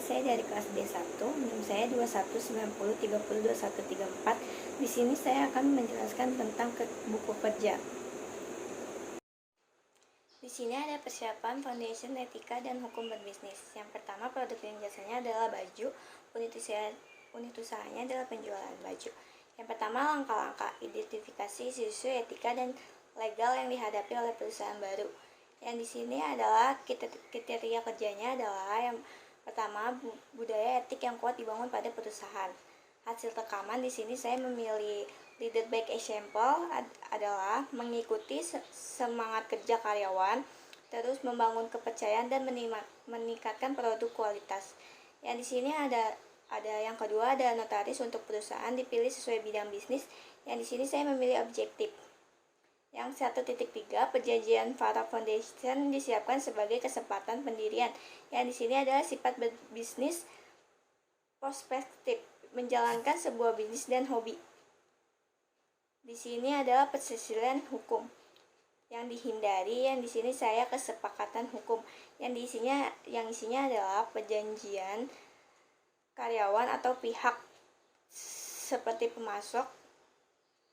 saya dari kelas D1, NIM saya 2190302134. Di sini saya akan menjelaskan tentang buku kerja. Di sini ada persiapan foundation etika dan hukum berbisnis. Yang pertama, produk dan jasanya adalah baju, unit usahanya adalah penjualan baju. Yang pertama, langkah-langkah identifikasi isu-isu etika dan legal yang dihadapi oleh perusahaan baru. Yang di sini adalah kriteria kerjanya adalah yang pertama, budaya etik yang kuat dibangun pada perusahaan. Hasil rekaman di sini saya memilih leader by example adalah mengikuti semangat kerja karyawan, terus membangun kepercayaan dan meningkatkan produk kualitas. Yang di sini ada yang kedua, ada notaris untuk perusahaan dipilih sesuai bidang bisnis. Yang di sini saya memilih objektif. Yang 1.3, perjanjian para foundation disiapkan sebagai kesempatan pendirian. Yang di sini adalah sifat berbisnis prospektif, menjalankan sebuah bisnis dan hobi. Di sini adalah persisilan hukum. Yang dihindari, yang di sini saya kesepakatan hukum. Yang isinya adalah perjanjian karyawan atau pihak seperti pemasok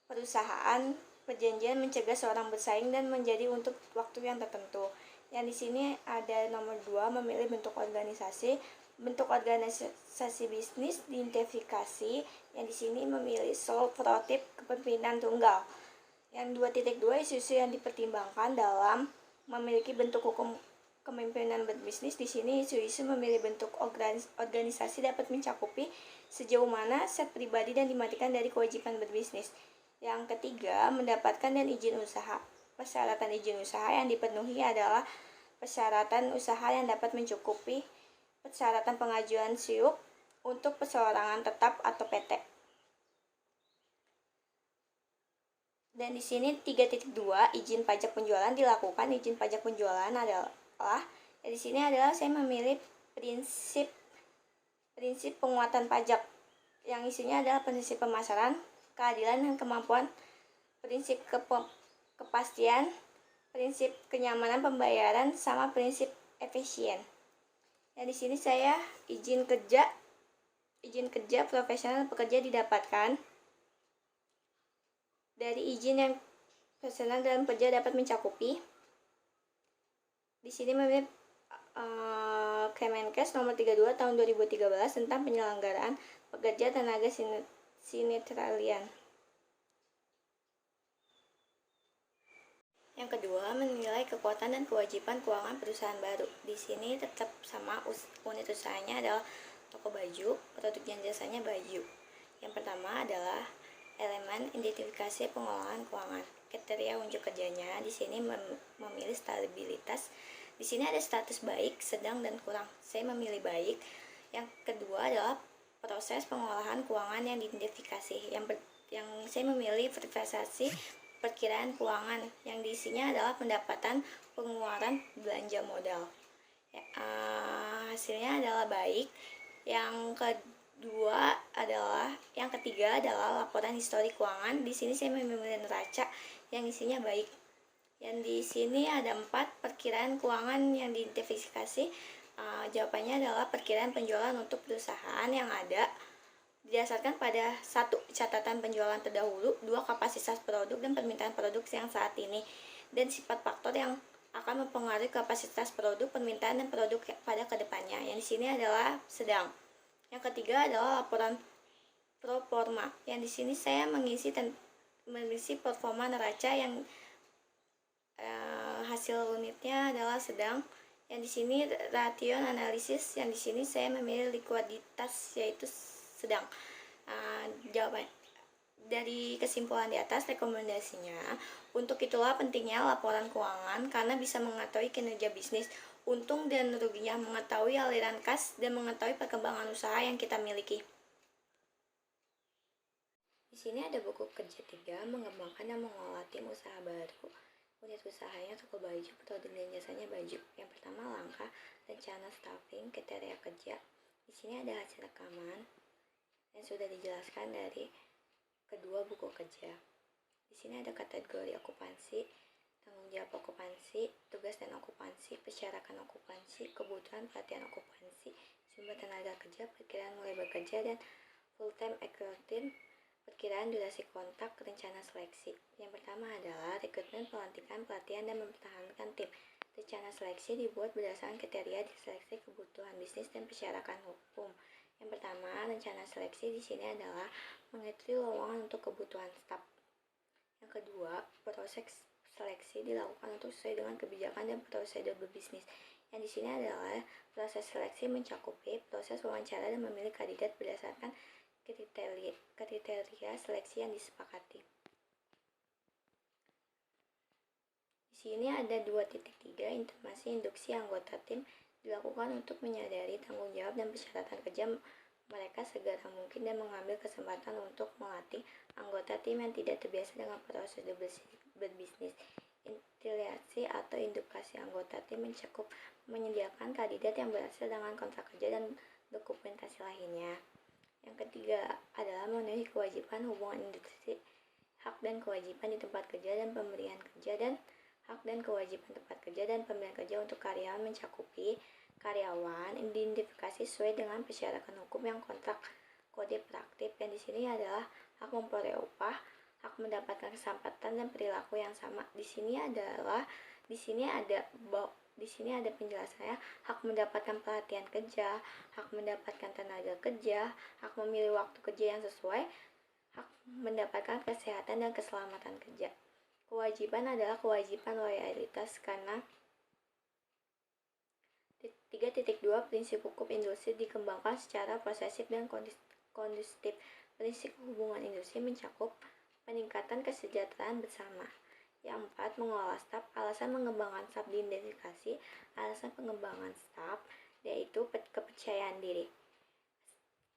perusahaan, perjanjian mencegah seorang bersaing dan menjadi untuk waktu yang tertentu. Yang di sini ada nomor 2, memilih bentuk organisasi. Bentuk organisasi bisnis diidentifikasi. Yang di sini memilih sole proprietorship, kepemimpinan tunggal. Yang 2.2, isu-isu yang dipertimbangkan dalam memiliki bentuk hukum kepemimpinan berbisnis. Di sini isu-isu memilih bentuk organisasi dapat mencakupi sejauh mana set pribadi dan dimatikan dari kewajiban berbisnis. Yang ketiga, mendapatkan dan izin usaha. Persyaratan izin usaha yang dipenuhi adalah persyaratan usaha yang dapat mencukupi persyaratan pengajuan SIUP untuk perseorangan tetap atau PT. Dan di sini 3.2, izin pajak penjualan dilakukan. Izin pajak penjualan adalah di sini adalah saya memilih prinsip penguatan pajak. Yang isinya adalah prinsip pemasaran, keadilan dan kemampuan, prinsip kepastian, prinsip kenyamanan pembayaran, sama prinsip efisien. Yang di sini saya izin kerja profesional pekerja didapatkan dari izin yang profesional dalam kerja dapat mencakupi. Di sini memilih Kemenkes nomor 32 tahun 2013 tentang penyelenggaraan pekerja tenaga sinetralian. Yang kedua, menilai kekuatan dan kewajiban keuangan perusahaan baru. Di sini tetap sama, unit usahanya adalah toko baju, produk dan jasanya baju. Yang pertama adalah elemen identifikasi pengelolaan keuangan. Kriteria unjuk kerjanya di sini memilih stabilitas. Di sini ada status baik, sedang dan kurang. Saya memilih baik. Yang kedua adalah proses pengolahan keuangan yang diidentifikasi. Yang saya memilih investasi perkiraan keuangan, yang diisinya adalah pendapatan, pengeluaran, belanja modal. Hasilnya adalah baik. Yang ketiga adalah laporan histori keuangan. Di sini saya memilih neraca yang isinya baik. Yang di sini ada 4 perkiraan keuangan yang diidentifikasi. Jawabannya adalah perkiraan penjualan untuk perusahaan yang ada didasarkan pada 1. Catatan penjualan terdahulu, 2. Kapasitas produk dan permintaan produk yang saat ini, dan sifat faktor yang akan mempengaruhi kapasitas produk, permintaan dan produk pada kedepannya. Yang di sini adalah sedang. Yang ketiga adalah laporan proforma. Yang di sini saya mengisi performa neraca yang hasil unitnya adalah sedang. Yang di sini ration analisis. Yang di sini saya memilih likuiditas yaitu sedang. Jawaban dari kesimpulan di atas, rekomendasinya untuk itulah pentingnya laporan keuangan karena bisa mengetahui kinerja bisnis, untung dan ruginya, mengetahui aliran kas dan mengetahui perkembangan usaha yang kita miliki. Di sini ada buku kerja 3, mengembangkan dan mengelola tim usaha baru. Unit usahanya toko baju, produk dan jasanya baju. Yang pertama, langkah, rencana staffing, kriteria kerja. Di sini ada hasil rekaman yang sudah dijelaskan dari kedua buku kerja. Di sini ada kategori okupansi, tanggung jawab okupansi, tugas dan okupansi, persyaratan okupansi, kebutuhan pelatihan okupansi, sumber tenaga tenaga kerja, perkiraan mulai bekerja, dan full-time equivalent, perkiraan durasi kontak, rencana seleksi. Yang pertama adalah rekrutmen, pelantikan, pelatihan, dan mempertahankan tim. Rencana seleksi dibuat berdasarkan kriteria diseleksi kebutuhan bisnis dan persyaratan hukum. Yang pertama, rencana seleksi di sini adalah mengetahui lowongan untuk kebutuhan staf. Yang kedua, proses seleksi dilakukan untuk sesuai dengan kebijakan dan prosedur berbisnis. Yang di sini adalah proses seleksi mencakupi proses wawancara dan memilih kandidat berdasarkan kriteria seleksi yang disepakati. Di sini ada 2.3 informasi induksi anggota tim dilakukan untuk menyadari tanggung jawab dan persyaratan kerja mereka segera mungkin dan mengambil kesempatan untuk melatih anggota tim yang tidak terbiasa dengan prosedur berbisnis. Intimidasi atau edukasi anggota tim mencakup menyediakan kandidat yang berhasil dengan kontrak kerja dan dokumentasi lainnya. Yang ketiga adalah memenuhi kewajiban hubungan industri, hak dan kewajiban di tempat kerja dan pemberian kerja, dan hak dan kewajiban tempat kerja dan pemberian kerja untuk karyawan mencakupi karyawan identifikasi sesuai dengan persyaratan hukum yang kontrak kode praktik, dan di sini adalah hak memperoleh upah, hak mendapatkan kesempatan dan perilaku yang sama. Di sini ada penjelasannya: hak mendapatkan pelatihan kerja, hak mendapatkan tenaga kerja, hak memilih waktu kerja yang sesuai, hak mendapatkan kesehatan dan keselamatan kerja. Kewajiban adalah kewajiban loyalitas karena 3.2 prinsip hukum industri dikembangkan secara posesif dan kondusif. Prinsip hubungan industri mencakup peningkatan kesejahteraan bersama. Yang 4, mengelola staf. Alasan mengembangkan staf diidentifikasi. Alasan pengembangan staf yaitu kepercayaan diri.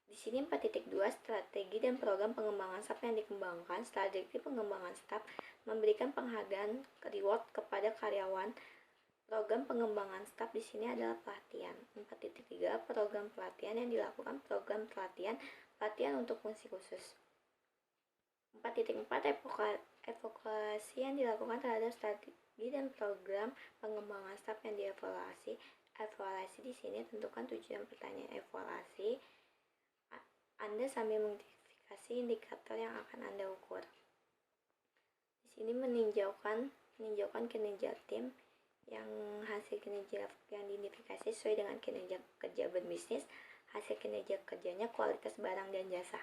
Di sini 4.2 strategi dan program pengembangan staf yang dikembangkan. Strategi pengembangan staf memberikan penghargaan reward kepada karyawan. Program pengembangan staf di sini adalah pelatihan. 4.3 program pelatihan yang dilakukan. Program pelatihan untuk fungsi khusus. 4.4 evaluasi yang dilakukan terhadap strategi dan program pengembangan staf yang dievaluasi. Evaluasi di sini tentukan tujuan pertanyaan evaluasi Anda sambil mengidentifikasi indikator yang akan Anda ukur. Di sini meninjaukan kinerja tim yang hasil kinerja yang diidentifikasi sesuai dengan kinerja kerja berbisnis, hasil kinerja kerjanya, kualitas barang dan jasa.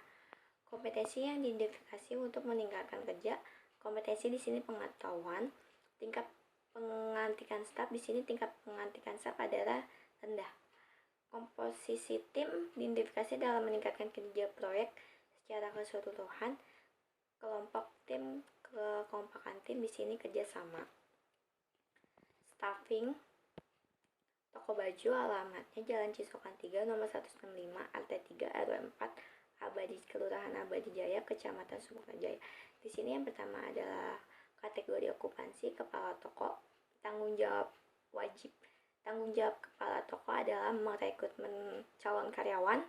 Kompetensi yang diidentifikasi untuk meningkatkan kerja. Kompetensi di sini pengetahuan. Tingkat pengantikan staf di sini adalah rendah. Komposisi tim diidentifikasi dalam meningkatkan kinerja proyek secara keseluruhan. Kelompok tim, kekompakan tim di sini kerjasama. Staffing toko baju, alamatnya Jalan Cisokan 3 nomor 165 RT 3 RW 4 Abadi, Kelurahan Abadi Jaya, Kecamatan Sumakarajaya. Di sini yang pertama adalah kategori okupansi kepala toko. Tanggung jawab wajib. Tanggung jawab kepala toko adalah merekrutmen calon karyawan,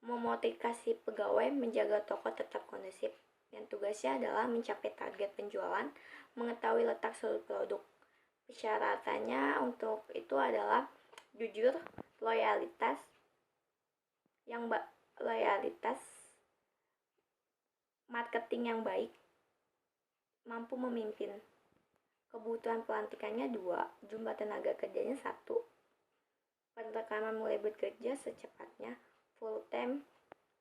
memotivasi pegawai, menjaga toko tetap kondusif. Yang tugasnya adalah mencapai target penjualan, mengetahui letak seluruh produk. Persyaratannya untuk itu adalah jujur, loyalitas, marketing yang baik, mampu memimpin. Kebutuhan pelantikannya 2, jumlah tenaga kerjanya 1, perekaman mulai bekerja secepatnya, full time,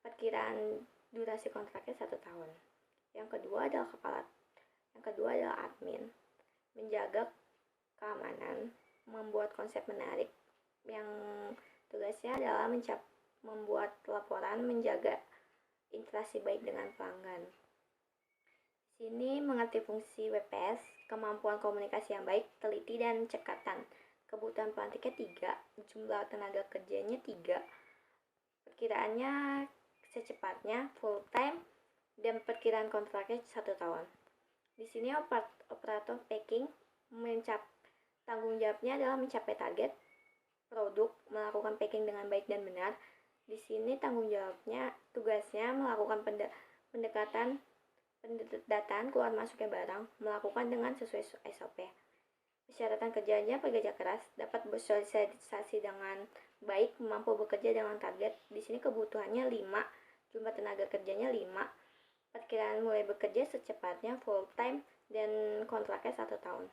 perkiraan durasi kontraknya 1 tahun. Yang kedua adalah admin, menjaga keamanan, membuat konsep menarik, yang tugasnya adalah membuat laporan, menjaga interaksi baik dengan pelanggan. Di sini mengerti fungsi WPS, kemampuan komunikasi yang baik, teliti dan cekatan. Kebutuhan pelantiknya 3, jumlah tenaga kerjanya 3, perkiraannya secepatnya, full time, dan perkiraan kontraknya 1 tahun. Di sini operator packing tanggung jawabnya adalah mencapai target produk, melakukan packing dengan baik dan benar. Di sini tugasnya melakukan pendataan keluar masuknya barang, melakukan dengan sesuai SOP. Persyaratan kerjanya pekerja keras, dapat bersosialisasi dengan baik mampu bekerja dengan target. Di sini kebutuhannya 5, jumlah tenaga kerjanya 5, perkiraan mulai bekerja secepatnya full time, dan kontraknya 1 tahun.